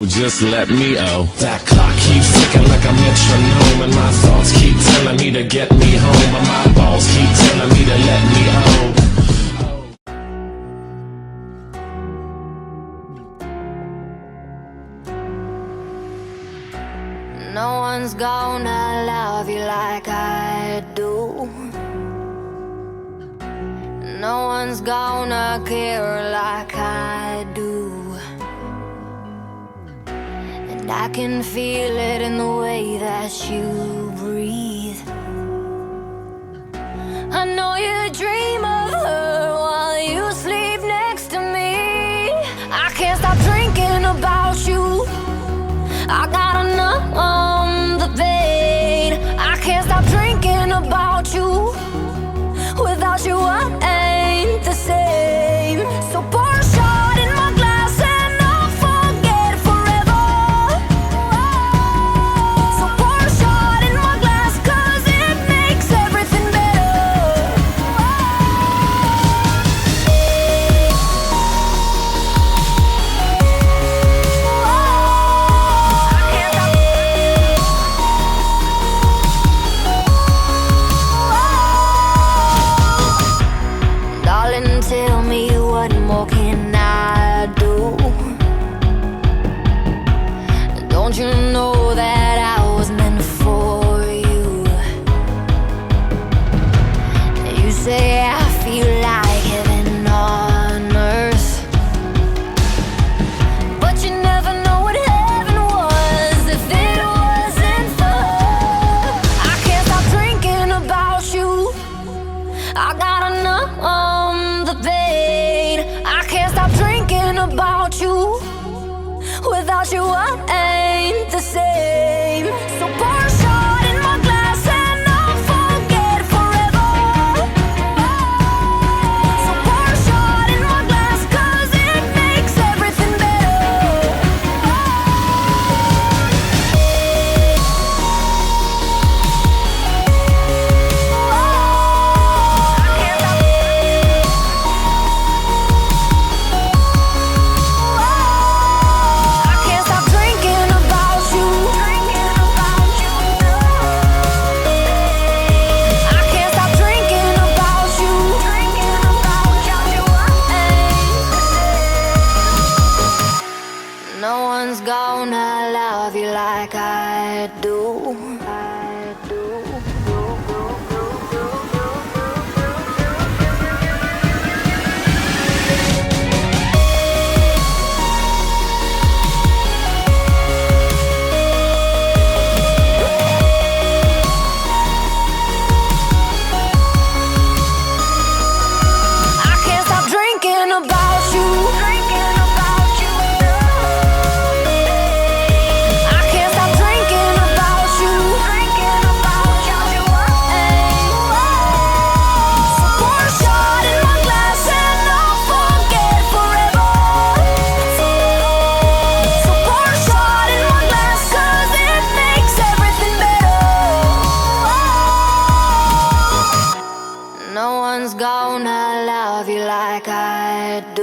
Just let me that clock keeps ticking like a metronome, and my thoughts keep telling me to get me home, and my balls keep telling me to let me No one's gonna love you like I do. No one's gonna care like I do. And I can feel it in the way that you breathe. I know you dream of her while you sleep next to me. I can't stop drinking about you. I gotta numb the pain. I can't stop drinking about you. Without you I ain't the same. So pour a shot in my glass and I'll forget forever. So pour a shot in my glass, 'cause it makes everything better. Darling, tell me what more can I do? Don't you know that I was meant for you? You say I feel like heaven on earth, but you never know what heaven was if it wasn't for her. I can't stop drinking about you. I gotta numb the pain. I can't stop drinking about you. Without you I ain't the same. So pour a shot in my glass and I'll forget forever. So pour a shot in my glass, 'cause it makes everything better. I can't stop drinking about you. I can't stop drinking about you. No one's gonna love you like I do. I can't stop drinking about you. I can't stop drinking about you. So pour a shot in my glass and I'll forget forever. So pour a shot in my glass, 'cause it makes everything better. No one's gonna love you like I do.